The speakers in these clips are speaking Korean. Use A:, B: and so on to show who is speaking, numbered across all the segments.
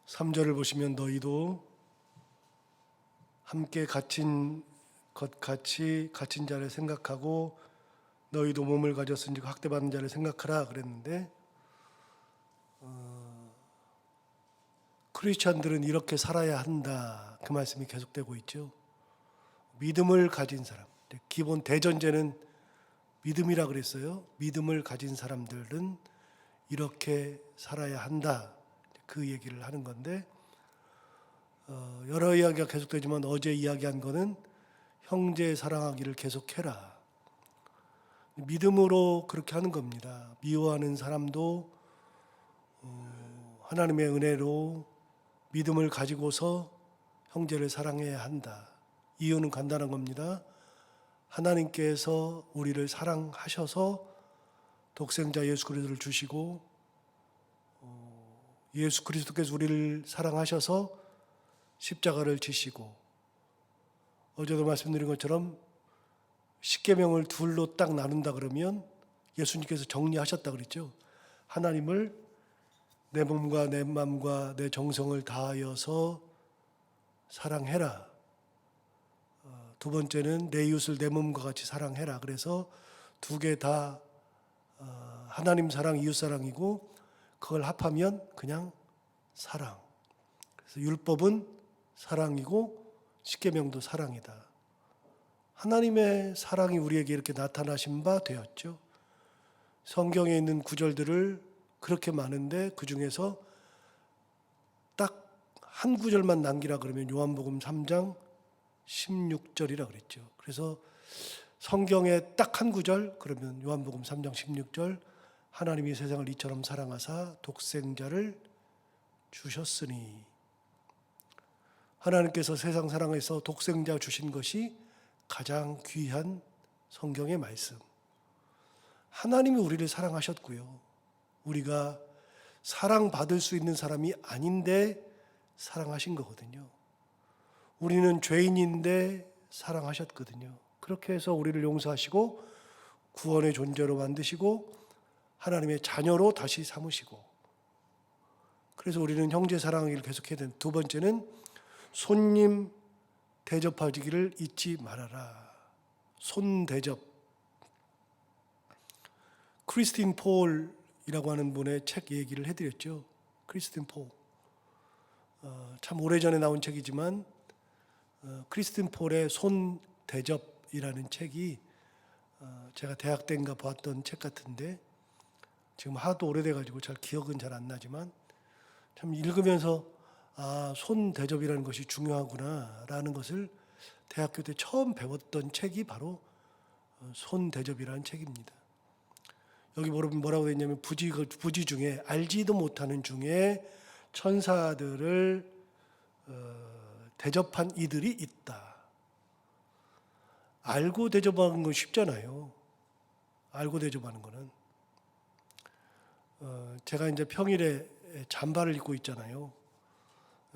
A: 3절을 보시면 너희도 함께 갇힌 것 같이 갇힌 자를 생각하고 너희도 몸을 가졌은즉 학대받는 자를 생각하라 그랬는데 크리스찬들은 이렇게 살아야 한다 그 말씀이 계속되고 있죠. 믿음을 가진 사람, 기본 대전제는 믿음이라 그랬어요. 믿음을 가진 사람들은 이렇게 살아야 한다 그 얘기를 하는 건데 여러 이야기가 계속되지만 어제 이야기한 거는 형제 사랑하기를 계속해라. 믿음으로 그렇게 하는 겁니다. 미워하는 사람도 하나님의 은혜로 믿음을 가지고서 형제를 사랑해야 한다. 이유는 간단한 겁니다. 하나님께서 우리를 사랑하셔서 독생자 예수 그리스도를 주시고 예수 그리스도께서 우리를 사랑하셔서 십자가를 지시고 어제도 말씀드린 것처럼 십계명을 둘로 딱 나눈다 그러면 예수님께서 정리하셨다 그랬죠. 하나님을 내 몸과 내 마음과 내 정성을 다하여서 사랑해라. 두 번째는 내 이웃을 내 몸과 같이 사랑해라. 그래서 두 개 다 하나님 사랑, 이웃 사랑이고 그걸 합하면 그냥 사랑. 그래서 율법은 사랑이고 십계명도 사랑이다. 하나님의 사랑이 우리에게 이렇게 나타나신 바 되었죠. 성경에 있는 구절들을 그렇게 많은데 그 중에서 딱 한 구절만 남기라 그러면 요한복음 3장 16절이라 그랬죠. 그래서 성경에 딱 한 구절 그러면 요한복음 3장 16절 하나님이 세상을 이처럼 사랑하사 독생자를 주셨으니 하나님께서 세상 사랑해서 독생자 주신 것이 가장 귀한 성경의 말씀. 하나님이 우리를 사랑하셨고요. 우리가 사랑받을 수 있는 사람이 아닌데 사랑하신 거거든요. 우리는 죄인인데 사랑하셨거든요. 그렇게 해서 우리를 용서하시고 구원의 존재로 만드시고 하나님의 자녀로 다시 삼으시고 그래서 우리는 형제 사랑하기를 계속해야 되는 두 번째는 손님 대접하기를 잊지 말아라. 손 대접. 크리스틴 폴이라고 하는 분의 책 얘기를 해드렸죠. 크리스틴 폴. 참 오래전에 나온 책이지만 크리스틴 폴의 손 대접이라는 책이 제가 대학 때인가 봤던 책 같은데 지금 하도 오래돼가지고 잘 기억은 잘 안 나지만 참 읽으면서 손 대접이라는 것이 중요하구나라는 것을 대학교 때 처음 배웠던 책이 바로 손 대접이라는 책입니다. 여기 뭐라고 했냐면 부지 중에 알지도 못하는 중에 천사들을 대접한 이들이 있다. 알고 대접하는 건 쉽잖아요. 알고 대접하는 거는 제가 이제 평일에 잠바를 입고 있잖아요.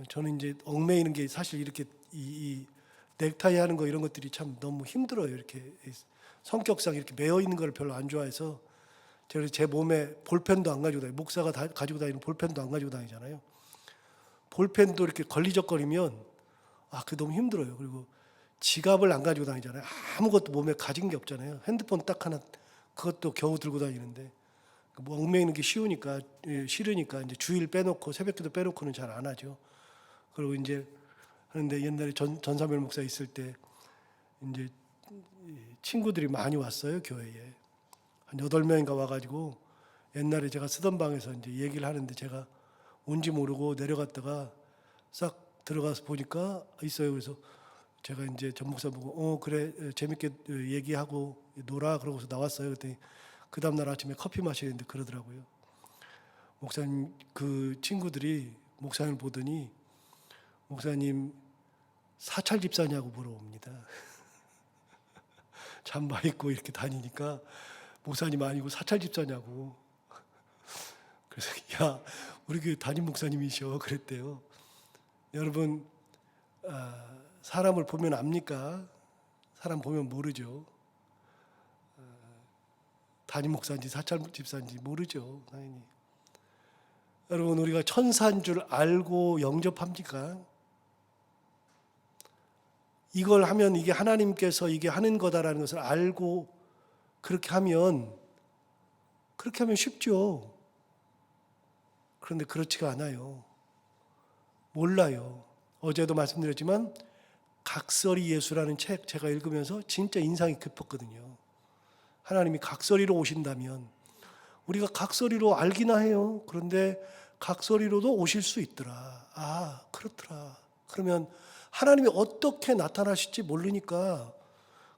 A: 저는 이제 얽매이는 게 사실 이렇게 이 넥타이 하는 거 이런 것들이 참 너무 힘들어요. 이렇게 성격상 이렇게 매어 있는 걸 별로 안 좋아해서 제가 제 몸에 볼펜도 안 가지고 다니고 목사가 가지고 다니는 볼펜도 안 가지고 다니잖아요. 볼펜도 이렇게 걸리적거리면 그게 너무 힘들어요. 그리고 지갑을 안 가지고 다니잖아요. 아무것도 몸에 가진 게 없잖아요. 핸드폰 딱 하나 그것도 겨우 들고 다니는데 뭐 얽매이는 게 싫으니까 이제 주일 빼놓고 새벽기도 빼놓고는 잘 안 하죠. 그리고 이제 하는데 옛날에 전사별 목사 있을 때 이제 친구들이 많이 왔어요 교회에 한 8명인가 와가지고 옛날에 제가 쓰던 방에서 이제 얘기를 하는데 제가 온지 모르고 내려갔다가 싹 들어가서 보니까 있어요. 그래서 제가 이제 전 목사 보고 그래 재밌게 얘기하고 놀아 그러고서 나왔어요. 그랬더니 그 다음날 아침에 커피 마시는데 그러더라고요. 목사님 그 친구들이 목사님을 보더니 목사님 사찰 집사냐고 물어봅니다. 잠바 입고 이렇게 다니니까 목사님 아니고 사찰 집사냐고. 그래서 야 우리 교회 담임 목사님이셔 그랬대요. 여러분 사람을 보면 압니까? 사람 보면 모르죠. 담임 목사인지 사찰 집사인지 모르죠 당연히. 여러분, 우리가 천사인 줄 알고 영접합니까? 이걸 하면 이게 하나님께서 이게 하는 거다라는 것을 알고 그렇게 하면 쉽죠. 그런데 그렇지가 않아요. 몰라요. 어제도 말씀드렸지만 각설이 예수라는 책 제가 읽으면서 진짜 인상이 깊었거든요. 하나님이 각설이로 오신다면 우리가 각설이로 알기나 해요. 그런데 각설이로도 오실 수 있더라. 아, 그렇더라. 그러면 하나님이 어떻게 나타나실지 모르니까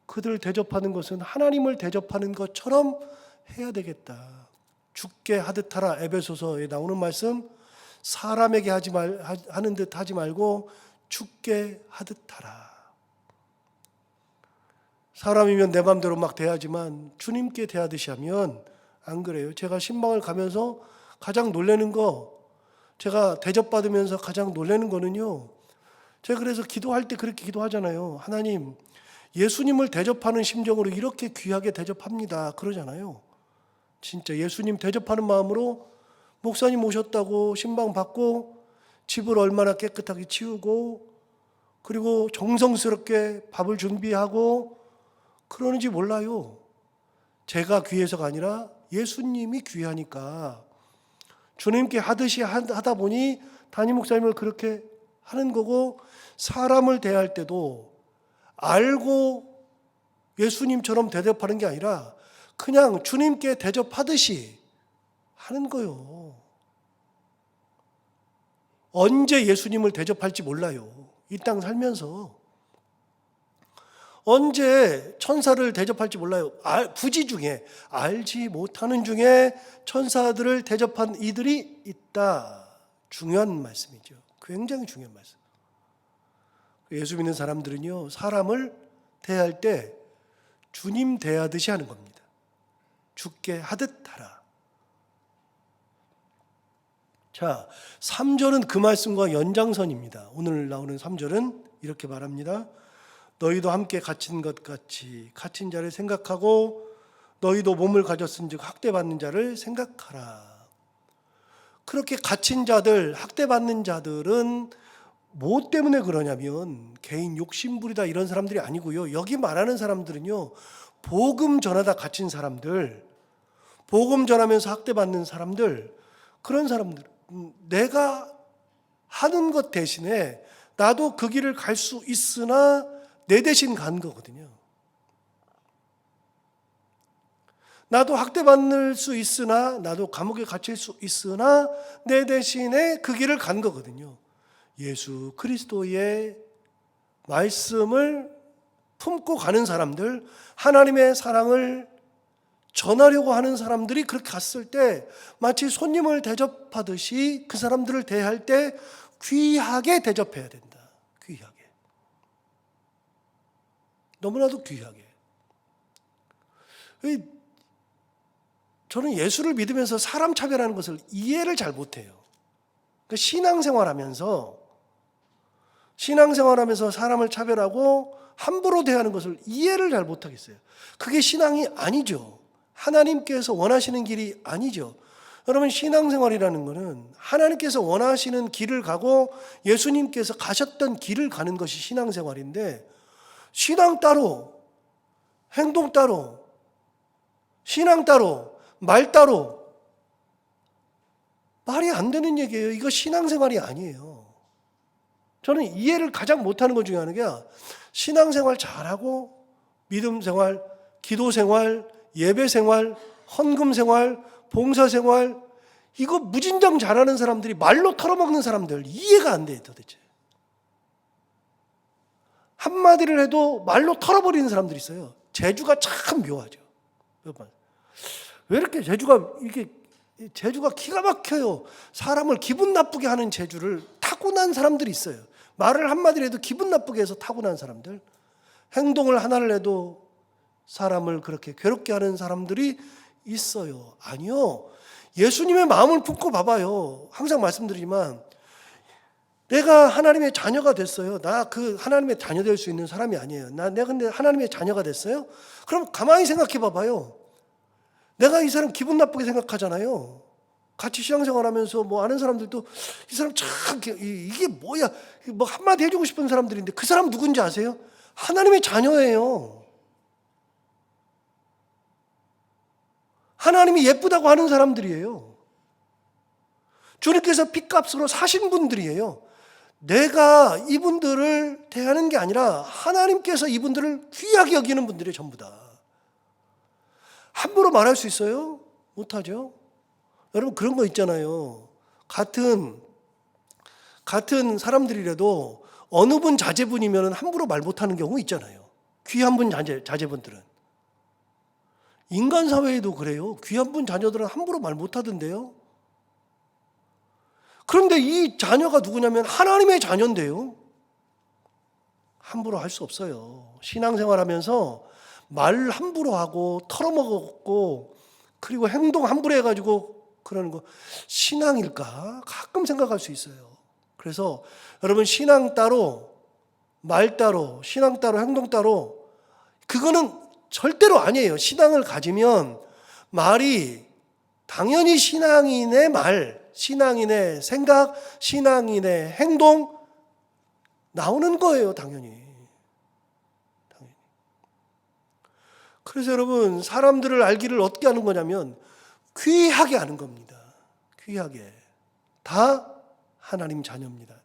A: 그들을 대접하는 것은 하나님을 대접하는 것처럼 해야 되겠다. 죽게 하듯 하라. 에베소서에 나오는 말씀, 사람에게 하는 듯 하지 말고 죽게 하듯 하라. 사람이면 내 마음대로 막 대하지만 주님께 대하듯이 하면 안 그래요. 제가 신방을 가면서 가장 놀라는 거, 제가 대접받으면서 가장 놀라는 거는요, 제가 그래서 기도할 때 그렇게 기도하잖아요. 하나님, 예수님을 대접하는 심정으로 이렇게 귀하게 대접합니다. 그러잖아요. 진짜 예수님 대접하는 마음으로 목사님 오셨다고 신방 받고 집을 얼마나 깨끗하게 치우고 그리고 정성스럽게 밥을 준비하고 그러는지 몰라요. 제가 귀해서가 아니라 예수님이 귀하니까 주님께 하듯이 하다 보니 담임 목사님을 그렇게 하는 거고, 사람을 대할 때도 알고 예수님처럼 대접하는 게 아니라 그냥 주님께 대접하듯이 하는 거요. 언제 예수님을 대접할지 몰라요. 이 땅 살면서 언제 천사를 대접할지 몰라요. 부지 중에, 알지 못하는 중에 천사들을 대접한 이들이 있다. 중요한 말씀이죠. 굉장히 중요한 말씀. 예수 믿는 사람들은요, 사람을 대할 때 주님 대하듯이 하는 겁니다. 죽게 하듯 하라. 자, 3절은 그 말씀과 연장선입니다. 오늘 나오는 3절은 이렇게 말합니다. 너희도 함께 갇힌 것 같이 갇힌 자를 생각하고 너희도 몸을 가졌은즉 학대받는 자를 생각하라. 그렇게 갇힌 자들, 학대받는 자들은 뭐 때문에 그러냐면 개인 욕심부리다 이런 사람들이 아니고요. 여기 말하는 사람들은요, 복음 전하다 갇힌 사람들, 복음 전하면서 학대받는 사람들, 그런 사람들, 내가 하는 것 대신에 나도 그 길을 갈 수 있으나 내 대신 간 거거든요. 나도 학대받을 수 있으나, 나도 감옥에 갇힐 수 있으나 내 대신에 그 길을 간 거거든요. 예수 그리스도의 말씀을 품고 가는 사람들, 하나님의 사랑을 전하려고 하는 사람들이 그렇게 갔을 때 마치 손님을 대접하듯이 그 사람들을 대할 때 귀하게 대접해야 된다. 귀하게. 너무나도 귀하게. 저는 예수를 믿으면서 사람 차별하는 것을 이해를 잘 못해요. 신앙생활하면서 사람을 차별하고 함부로 대하는 것을 이해를 잘 못하겠어요. 그게 신앙이 아니죠. 하나님께서 원하시는 길이 아니죠. 여러분, 신앙생활이라는 것은 하나님께서 원하시는 길을 가고 예수님께서 가셨던 길을 가는 것이 신앙생활인데, 신앙 따로, 행동 따로, 신앙 따로, 말 따로, 말이 안 되는 얘기예요. 이거 신앙생활이 아니에요. 저는 이해를 가장 못하는 것 중에 하나가 신앙생활 잘하고 믿음생활, 기도생활, 예배생활, 헌금생활, 봉사생활, 이거 무진장 잘하는 사람들이 말로 털어먹는 사람들 이해가 안 돼요. 도대체 한마디를 해도 말로 털어버리는 사람들이 있어요. 재주가 참 묘하죠. 왜 이렇게 재주가 기가 막혀요. 사람을 기분 나쁘게 하는 재주를 타고난 사람들이 있어요. 말을 한마디를 해도 기분 나쁘게 해서 타고난 사람들, 행동을 하나를 해도 사람을 그렇게 괴롭게 하는 사람들이 있어요. 아니요. 예수님의 마음을 품고 봐봐요. 항상 말씀드리지만 내가 하나님의 자녀가 됐어요. 나 그 하나님의 자녀 될 수 있는 사람이 아니에요. 내가 근데 하나님의 자녀가 됐어요? 그럼 가만히 생각해 봐봐요. 내가 이 사람 기분 나쁘게 생각하잖아요. 같이 신앙생활하면서 뭐 아는 사람들도 이 사람 참 이게 뭐야 뭐 한마디 해주고 싶은 사람들인데 그 사람 누군지 아세요? 하나님의 자녀예요. 하나님이 예쁘다고 하는 사람들이에요. 주님께서 핏값으로 사신 분들이에요. 내가 이분들을 대하는 게 아니라 하나님께서 이분들을 귀하게 여기는 분들이 전부 다. 함부로 말할 수 있어요? 못하죠. 여러분 그런 거 있잖아요. 같은 사람들이라도 어느 분 자제분이면 함부로 말 못하는 경우 있잖아요. 귀한 분 자제분들은. 인간 사회에도 그래요. 귀한 분 자녀들은 함부로 말 못하던데요. 그런데 이 자녀가 누구냐면 하나님의 자녀인데요. 함부로 할 수 없어요. 신앙생활하면서 말 함부로 하고 털어먹고 그리고 행동 함부로 해가지고 그러는 거 신앙일까? 가끔 생각할 수 있어요. 그래서 여러분 신앙 따로 말 따로 신앙 따로 행동 따로 그거는 절대로 아니에요. 신앙을 가지면 말이 당연히 신앙인의 말, 신앙인의 생각, 신앙인의 행동 나오는 거예요. 당연히. 그래서 여러분 사람들을 알기를 어떻게 하는 거냐면 귀하게 하는 겁니다. 귀하게. 다 하나님 자녀입니다.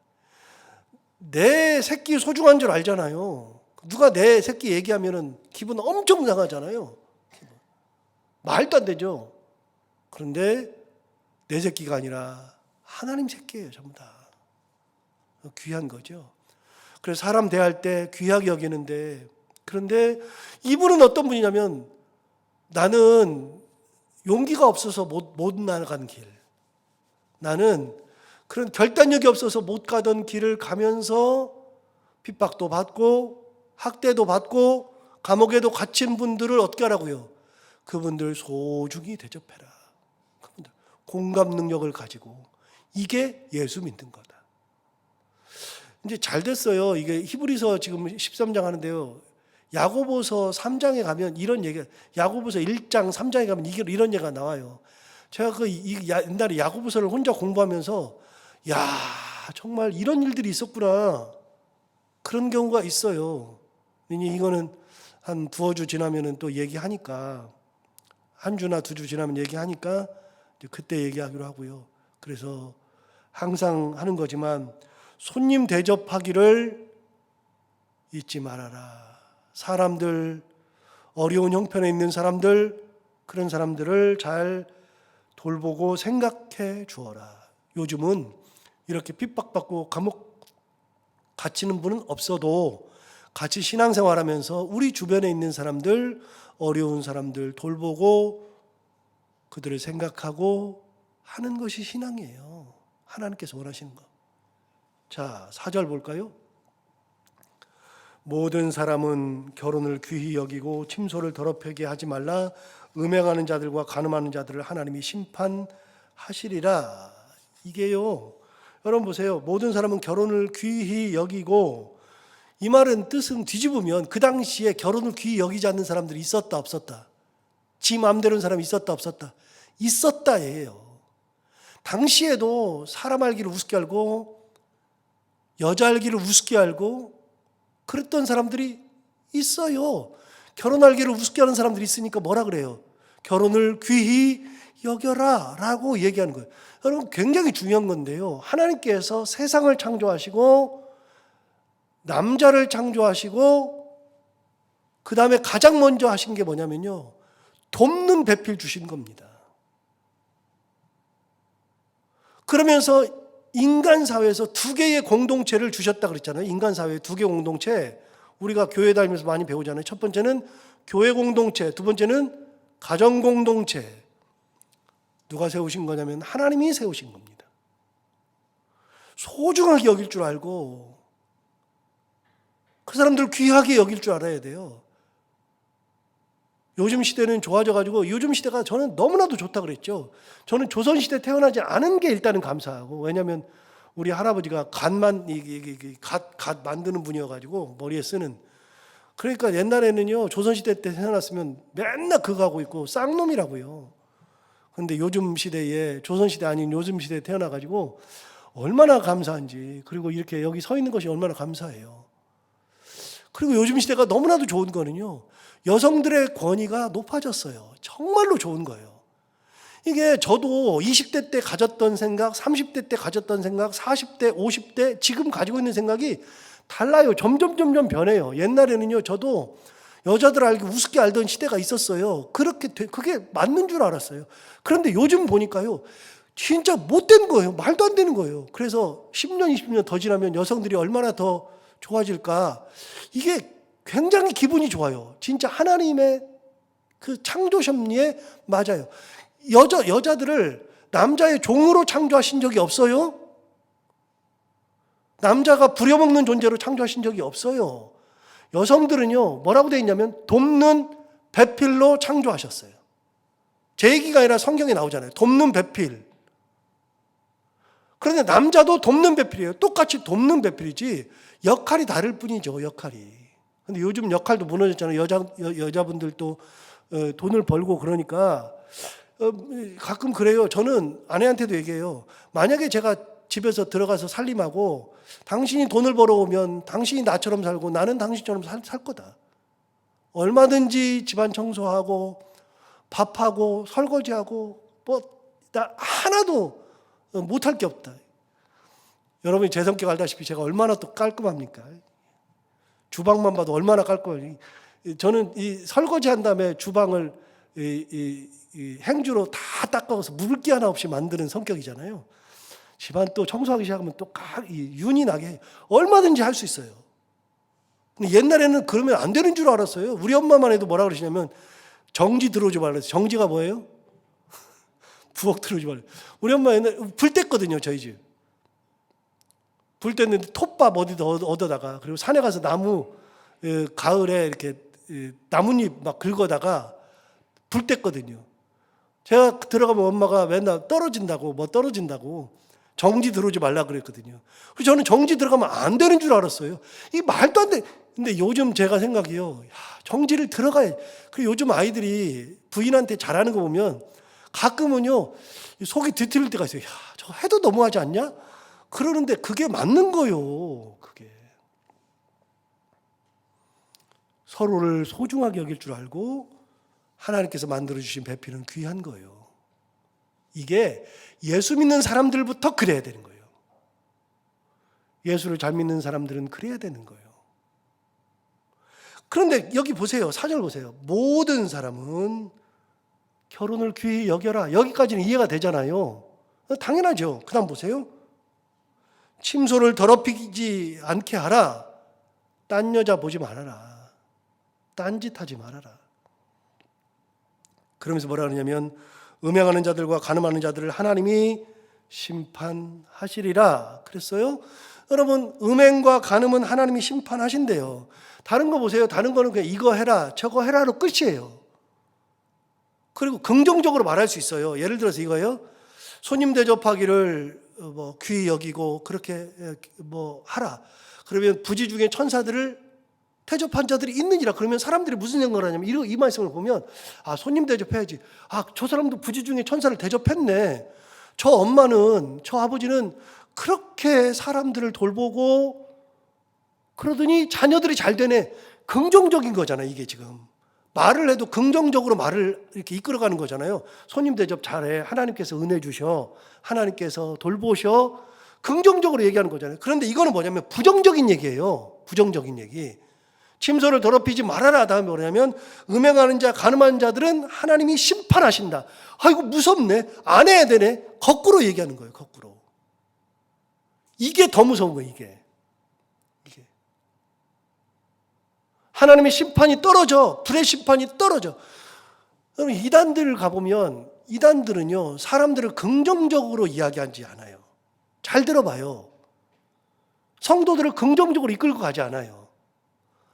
A: 내 새끼 소중한 줄 알잖아요. 누가 내 새끼 얘기하면 기분 엄청 상하잖아요. 말도 안 되죠. 그런데 내 새끼가 아니라 하나님 새끼예요. 전부 다. 귀한 거죠. 그래서 사람 대할 때 귀하게 여기는데 그런데 이분은 어떤 분이냐면 나는 용기가 없어서 못 나가는 길. 나는 그런 결단력이 없어서 못 가던 길을 가면서 핍박도 받고 학대도 받고 감옥에도 갇힌 분들을 어떻게 하라고요? 그분들 소중히 대접해라. 그분들 공감 능력을 가지고 이게 예수 믿는 거다. 이제 잘 됐어요. 이게 히브리서 지금 13장 하는데요. 야고보서 3장에 가면 이런 얘기가 야고보서 1장 3장에 가면 이런 얘기가 나와요. 제가 옛날에 야고보서를 혼자 공부하면서 야 정말 이런 일들이 있었구나 그런 경우가 있어요. 이거는 한 두어 주 지나면은 또 얘기하니까 한 주나 두 주 지나면 얘기하니까 그때 얘기하기로 하고요. 그래서 항상 하는 거지만 손님 대접하기를 잊지 말아라. 사람들 어려운 형편에 있는 사람들 그런 사람들을 잘 돌보고 생각해 주어라. 요즘은 이렇게 핍박받고 감옥 갇히는 분은 없어도 같이 신앙생활하면서 우리 주변에 있는 사람들 어려운 사람들 돌보고 그들을 생각하고 하는 것이 신앙이에요. 하나님께서 원하시는 거. 자, 4절 볼까요? 모든 사람은 결혼을 귀히 여기고 침소를 더럽히게 하지 말라. 음행하는 자들과 간음하는 자들을 하나님이 심판하시리라. 이게요. 여러분 보세요. 모든 사람은 결혼을 귀히 여기고 이 말은 뜻은 뒤집으면 그 당시에 결혼을 귀히 여기지 않는 사람들이 있었다 없었다. 지 마음대로는 사람이 있었다 없었다. 있었다예요. 당시에도 사람 알기를 우습게 알고 여자 알기를 우습게 알고 그랬던 사람들이 있어요. 결혼 알기를 우습게 하는 사람들이 있으니까 뭐라 그래요? 결혼을 귀히 여겨라 라고 얘기하는 거예요. 여러분 굉장히 중요한 건데요. 하나님께서 세상을 창조하시고 남자를 창조하시고 그 다음에 가장 먼저 하신 게 뭐냐면요. 돕는 배필 주신 겁니다. 그러면서 인간 사회에서 두 개의 공동체를 주셨다 그랬잖아요. 인간 사회에 두 개 공동체. 우리가 교회 다니면서 많이 배우잖아요. 첫 번째는 교회 공동체, 두 번째는 가정 공동체. 누가 세우신 거냐면 하나님이 세우신 겁니다. 소중하게 여길 줄 알고 그 사람들 귀하게 여길 줄 알아야 돼요. 요즘 시대는 좋아져가지고 요즘 시대가 저는 너무나도 좋다 그랬죠. 저는 조선시대 태어나지 않은 게 일단은 감사하고 왜냐하면 우리 할아버지가 갓 만드는 분이어가지고 머리에 쓰는 그러니까 옛날에는요 조선시대 때 태어났으면 맨날 그거 하고 있고 쌍놈이라고요. 근데 요즘 시대에, 조선시대 아닌 요즘 시대에 태어나가지고 얼마나 감사한지, 그리고 이렇게 여기 서 있는 것이 얼마나 감사해요. 그리고 요즘 시대가 너무나도 좋은 거는요, 여성들의 권위가 높아졌어요. 정말로 좋은 거예요. 이게 저도 20대 때 가졌던 생각, 30대 때 가졌던 생각, 40대, 50대 지금 가지고 있는 생각이 달라요. 점점 변해요. 옛날에는요, 저도 여자들 알기 우습게 알던 시대가 있었어요. 그게 맞는 줄 알았어요. 그런데 요즘 보니까요, 진짜 못된 거예요. 말도 안 되는 거예요. 그래서 10년, 20년 더 지나면 여성들이 얼마나 더 좋아질까. 이게 굉장히 기분이 좋아요. 진짜 하나님의 그 창조 섭리에 맞아요. 여자들을 남자의 종으로 창조하신 적이 없어요. 남자가 부려먹는 존재로 창조하신 적이 없어요. 여성들은요, 뭐라고 되어 있냐면 돕는 배필로 창조하셨어요. 제 얘기가 아니라 성경에 나오잖아요. 돕는 배필. 그런데 남자도 돕는 배필이에요. 똑같이 돕는 배필이지 역할이 다를 뿐이죠. 역할이. 근데 요즘 역할도 무너졌잖아요. 여자분들도 돈을 벌고 그러니까 가끔 그래요. 저는 아내한테도 얘기해요. 만약에 제가 집에서 들어가서 살림하고 당신이 돈을 벌어오면 당신이 나처럼 살고 나는 당신처럼 살 거다. 얼마든지 집안 청소하고 밥하고 설거지하고 나 하나도 못할 게 없다. 여러분이 제 성격 알다시피 제가 얼마나 또 깔끔합니까? 주방만 봐도 얼마나 깔끔해요. 저는 이 설거지한 다음에 주방을 이 행주로 다 닦아서 물기 하나 없이 만드는 성격이잖아요. 집안 또 청소하기 시작하면 또 윤이 나게 얼마든지 할 수 있어요. 근데 옛날에는 그러면 안 되는 줄 알았어요. 우리 엄마만 해도 뭐라 그러시냐면 정지 들어오지 말라. 정지가 뭐예요? 부엌 들어오지 말라. 우리 엄마 옛날에 불 뗐거든요. 저희 집. 불 뗐는데 톱밥 어디다 얻어다가, 그리고 산에 가서 나무 가을에 이렇게 나뭇잎 막 긁어다가 불 뗐거든요. 제가 들어가면 엄마가 맨날 떨어진다고 정지 들어오지 말라 그랬거든요. 그래서 저는 정지 들어가면 안 되는 줄 알았어요. 이 말도 안 돼. 근데 요즘 제가 생각이요, 정지를 들어가야. 그리고 요즘 아이들이 부인한테 잘하는 거 보면 가끔은요 속이 뒤틀릴 때가 있어요. 저거 해도 너무하지 않냐? 그러는데 그게 맞는 거요. 그게 서로를 소중하게 여길 줄 알고 하나님께서 만들어주신 배필은 귀한 거예요. 이게 예수 믿는 사람들부터 그래야 되는 거예요. 예수를 잘 믿는 사람들은 그래야 되는 거예요. 그런데 여기 보세요. 4절 보세요. 모든 사람은 결혼을 귀히 여겨라. 여기까지는 이해가 되잖아요. 당연하죠. 그 다음 보세요. 침소를 더럽히지 않게 하라. 딴 여자 보지 말아라. 딴짓하지 말아라. 그러면서 뭐라 그러냐면 음행하는 자들과 간음하는 자들을 하나님이 심판하시리라 그랬어요. 여러분, 음행과 간음은 하나님이 심판하신대요. 다른 거 보세요. 다른 거는 그냥 이거 해라 저거 해라로 끝이에요. 그리고 긍정적으로 말할 수 있어요. 예를 들어서 이거예요. 손님 대접하기를 귀히 여기고 그렇게 하라. 그러면 부지 중에 천사들을 대접한 자들이 있느니라. 그러면 사람들이 무슨 생각을 하냐면 이 말씀을 보면 손님 대접해야지. 저 사람도 부지 중에 천사를 대접했네. 저 엄마는, 저 아버지는 그렇게 사람들을 돌보고 그러더니 자녀들이 잘 되네. 긍정적인 거잖아요. 이게 지금 말을 해도 긍정적으로 말을 이렇게 이끌어가는 거잖아요. 손님 대접 잘해. 하나님께서 은혜 주셔. 하나님께서 돌보셔. 긍정적으로 얘기하는 거잖아요. 그런데 이거는 뭐냐면 부정적인 얘기예요. 부정적인 얘기. 침소를 더럽히지 말아라. 다음에 뭐냐면 음행하는 자, 간음하는 자들은 하나님이 심판하신다. 이거 무섭네. 안 해야 되네. 거꾸로 얘기하는 거예요. 거꾸로. 이게 더 무서운 거예요. 이게. 하나님의 심판이 떨어져. 불의 심판이 떨어져. 여러분, 이단들 가보면 이단들은요 사람들을 긍정적으로 이야기하지 않아요. 잘 들어봐요. 성도들을 긍정적으로 이끌고 가지 않아요.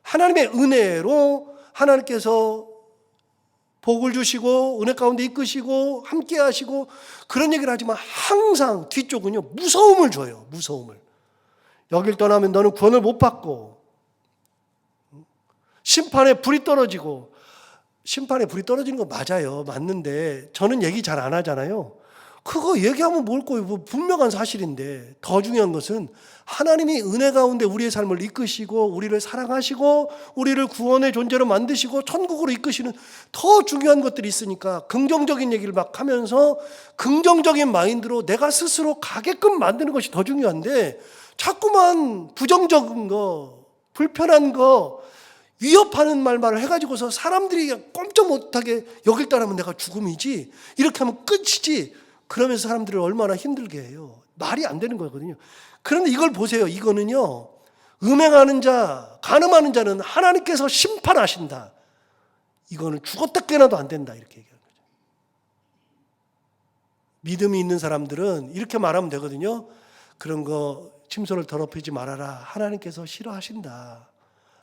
A: 하나님의 은혜로 하나님께서 복을 주시고 은혜 가운데 이끄시고 함께 하시고 그런 얘기를 하지만 항상 뒤쪽은요 무서움을 줘요. 무서움을. 여길 떠나면 너는 구원을 못 받고 심판에 불이 떨어지고 심판에 불이 떨어지는 거 맞아요. 맞는데 저는 얘기 잘 안 하잖아요. 그거 얘기하면 뭘 거예요. 뭐 분명한 사실인데 더 중요한 것은 하나님이 은혜 가운데 우리의 삶을 이끄시고 우리를 사랑하시고 우리를 구원의 존재로 만드시고 천국으로 이끄시는 더 중요한 것들이 있으니까 긍정적인 얘기를 막 하면서 긍정적인 마인드로 내가 스스로 가게끔 만드는 것이 더 중요한데 자꾸만 부정적인 거, 불편한 거, 위협하는 말만 해가지고서 사람들이 꼼짝 못하게 여길 따르면 내가 죽음이지, 이렇게 하면 끝이지, 그러면서 사람들을 얼마나 힘들게 해요. 말이 안 되는 거거든요. 그런데 이걸 보세요. 이거는요, 음행하는 자, 간음하는 자는 하나님께서 심판하신다. 이거는 죽었다 깨어나도 안 된다, 이렇게 얘기하는 거죠. 믿음이 있는 사람들은 이렇게 말하면 되거든요. 그런 거 침소를 더럽히지 말아라. 하나님께서 싫어하신다.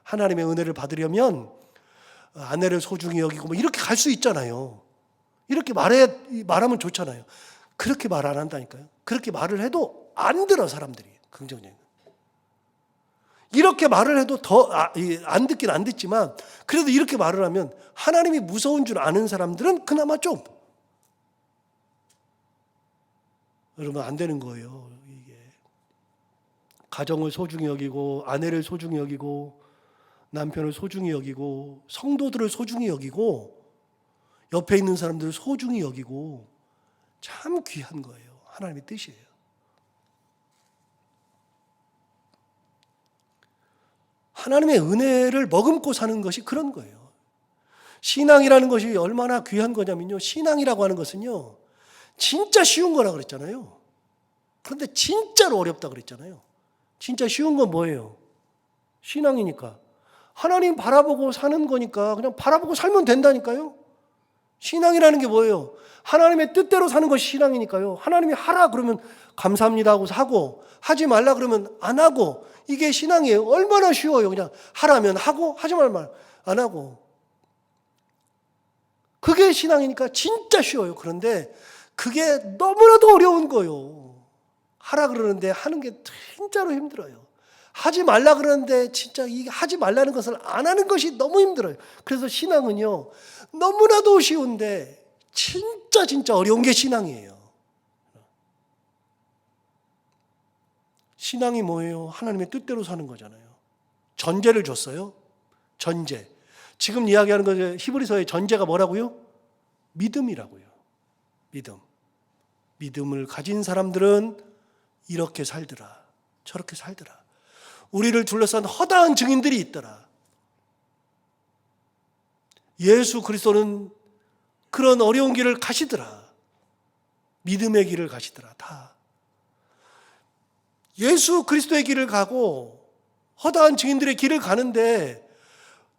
A: 하나님의 은혜를 받으려면 아내를 소중히 여기고 뭐 이렇게 갈 수 있잖아요. 이렇게 말하면 좋잖아요. 그렇게 말 안 한다니까요. 그렇게 말을 해도 안 들어, 사람들이. 긍정적인. 이렇게 말을 해도 더 안 듣긴 안 듣지만 그래도 이렇게 말을 하면 하나님이 무서운 줄 아는 사람들은 그나마 좀, 여러분, 안 되는 거예요. 이게 가정을 소중히 여기고 아내를 소중히 여기고 남편을 소중히 여기고 성도들을 소중히 여기고 옆에 있는 사람들을 소중히 여기고 참 귀한 거예요. 하나님의 뜻이에요. 하나님의 은혜를 머금고 사는 것이 그런 거예요. 신앙이라는 것이 얼마나 귀한 거냐면요, 신앙이라고 하는 것은요 진짜 쉬운 거라 그랬잖아요. 그런데 진짜로 어렵다 그랬잖아요. 진짜 쉬운 건 뭐예요? 신앙이니까. 하나님 바라보고 사는 거니까 그냥 바라보고 살면 된다니까요. 신앙이라는 게 뭐예요? 하나님의 뜻대로 사는 것이 신앙이니까요. 하나님이 하라 그러면 감사합니다 하고 하고, 하지 말라 그러면 안 하고, 이게 신앙이에요. 얼마나 쉬워요. 그냥 하라면 하고 하지 말면 안 하고. 그게 신앙이니까 진짜 쉬워요. 그런데 그게 너무나도 어려운 거예요. 하라 그러는데 하는 게 진짜로 힘들어요. 하지 말라 그러는데 진짜 이 하지 말라는 것을 안 하는 것이 너무 힘들어요. 그래서 신앙은요 너무나도 쉬운데 진짜 어려운 게 신앙이에요. 신앙이 뭐예요? 하나님의 뜻대로 사는 거잖아요. 전제를 줬어요. 전제. 지금 이야기하는 거 히브리서의 전제가 뭐라고요? 믿음이라고요. 믿음. 믿음을 가진 사람들은 이렇게 살더라, 저렇게 살더라. 우리를 둘러싼 허다한 증인들이 있더라. 예수 그리스도는 그런 어려운 길을 가시더라. 믿음의 길을 가시더라. 다. 예수 그리스도의 길을 가고 허다한 증인들의 길을 가는데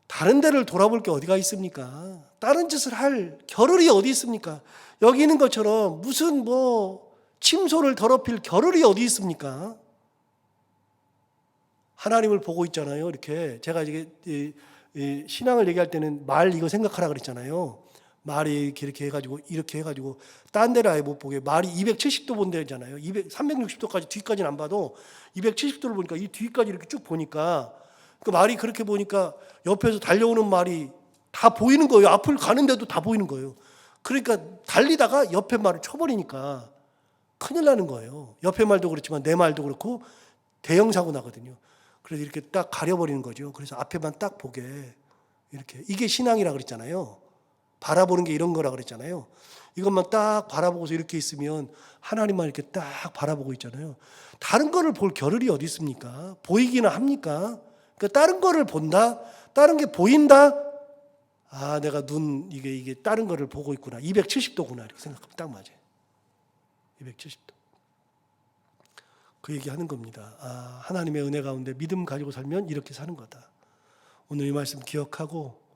A: 다른 데를 돌아볼 게 어디가 있습니까? 다른 짓을 할 겨를이 어디 있습니까? 여기 있는 것처럼 무슨 침소를 더럽힐 겨를이 어디 있습니까? 하나님을 보고 있잖아요. 이렇게 제가 이게 신앙을 얘기할 때는 말 이거 생각하라 그랬잖아요. 말이 이렇게 해가지고 딴 데를 아예 못 보게, 말이 270도 본다잖아요. 360도까지 뒤까지는 안 봐도 270도를 보니까 이 뒤까지 이렇게 쭉 보니까 그 말이 그렇게 보니까 옆에서 달려오는 말이 다 보이는 거예요. 앞을 가는데도 다 보이는 거예요. 그러니까 달리다가 옆에 말을 쳐버리니까 큰일 나는 거예요. 옆에 말도 그렇지만 내 말도 그렇고 대형 사고 나거든요. 그래서 이렇게 딱 가려버리는 거죠. 그래서 앞에만 딱 보게, 이렇게. 이게 신앙이라 그랬잖아요. 바라보는 게 이런 거라 그랬잖아요. 이것만 딱 바라보고서 이렇게 있으면 하나님만 이렇게 딱 바라보고 있잖아요. 다른 거를 볼 겨를이 어디 있습니까? 보이기는 합니까? 그러니까 다른 거를 본다? 다른 게 보인다? 아, 내가 이게 다른 거를 보고 있구나. 270도구나. 이렇게 생각하면 딱 맞아요. 270도. 그 얘기하는 겁니다. 아, 하나님의 은혜 가운데 믿음 가지고 살면 이렇게 사는 거다. 오늘 이 말씀 기억하고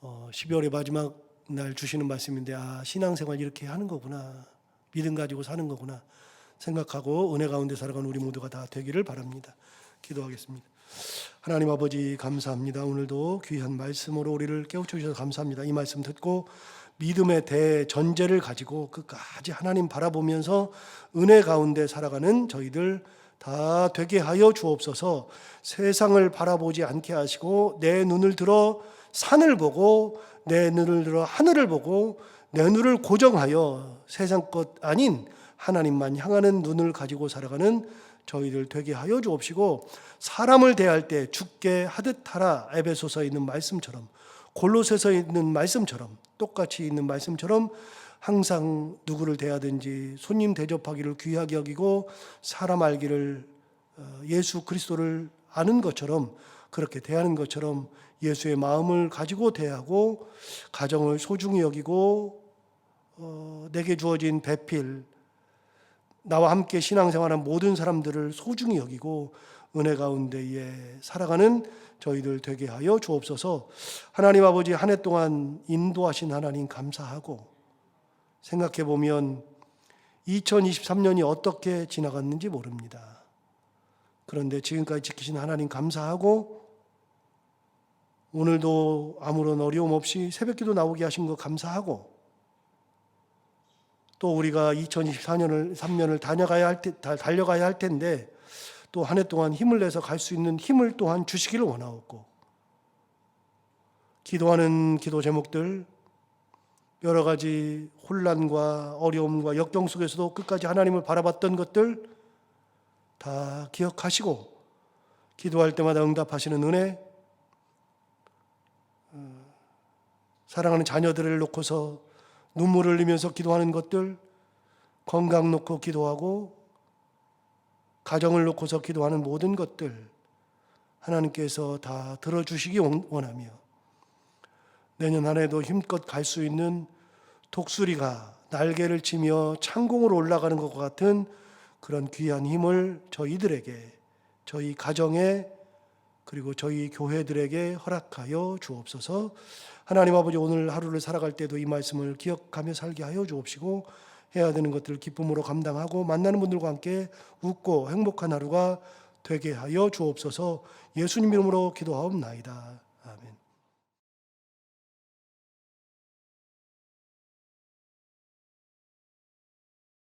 A: 12월의 마지막 날 주시는 말씀인데, 아, 신앙생활 이렇게 하는 거구나, 믿음 가지고 사는 거구나 생각하고 은혜 가운데 살아가는 우리 모두가 다 되기를 바랍니다. 기도하겠습니다. 하나님 아버지, 감사합니다. 오늘도 귀한 말씀으로 우리를 깨우쳐 주셔서 감사합니다. 이 말씀 듣고 믿음의 대전제를 가지고 끝까지 하나님 바라보면서 은혜 가운데 살아가는 저희들 다 되게 하여 주옵소서. 세상을 바라보지 않게 하시고 내 눈을 들어 산을 보고 내 눈을 들어 하늘을 보고 내 눈을 고정하여 세상 것 아닌 하나님만 향하는 눈을 가지고 살아가는 저희들 되게 하여 주옵시고, 사람을 대할 때 죽게 하듯 하라, 에베소서에 있는 말씀처럼, 골로새서에 있는 말씀처럼, 똑같이 있는 말씀처럼 항상 누구를 대하든지 손님 대접하기를 귀하게 여기고 사람 알기를 예수 그리스도를 아는 것처럼, 그렇게 대하는 것처럼 예수의 마음을 가지고 대하고, 가정을 소중히 여기고, 내게 주어진 배필, 나와 함께 신앙생활한 모든 사람들을 소중히 여기고 은혜 가운데에 살아가는 저희들 되게 하여 주옵소서. 하나님 아버지, 한 해 동안 인도하신 하나님 감사하고, 생각해 보면 2023년이 어떻게 지나갔는지 모릅니다. 그런데 지금까지 지키신 하나님 감사하고, 오늘도 아무런 어려움 없이 새벽기도 나오게 하신 거 감사하고, 또 우리가 2024년을 달려가야 할 텐데 또 한 해 동안 힘을 내서 갈 수 있는 힘을 또한 주시기를 원하옵고, 기도하는 기도 제목들, 여러 가지 혼란과 어려움과 역경 속에서도 끝까지 하나님을 바라봤던 것들 다 기억하시고, 기도할 때마다 응답하시는 은혜, 사랑하는 자녀들을 놓고서 눈물을 흘리면서 기도하는 것들, 건강 놓고 기도하고 가정을 놓고서 기도하는 모든 것들 하나님께서 다 들어주시기 원하며, 내년 한 해도 힘껏 갈 수 있는 독수리가 날개를 치며 창공으로 올라가는 것과 같은 그런 귀한 힘을 저희들에게, 저희 가정에, 그리고 저희 교회들에게 허락하여 주옵소서. 하나님 아버지, 오늘 하루를 살아갈 때도 이 말씀을 기억하며 살게 하여 주옵시고, 해야 되는 것들을 기쁨으로 감당하고 만나는 분들과 함께 웃고 행복한 하루가 되게 하여 주옵소서. 예수님 이름으로 기도하옵나이다. 아멘.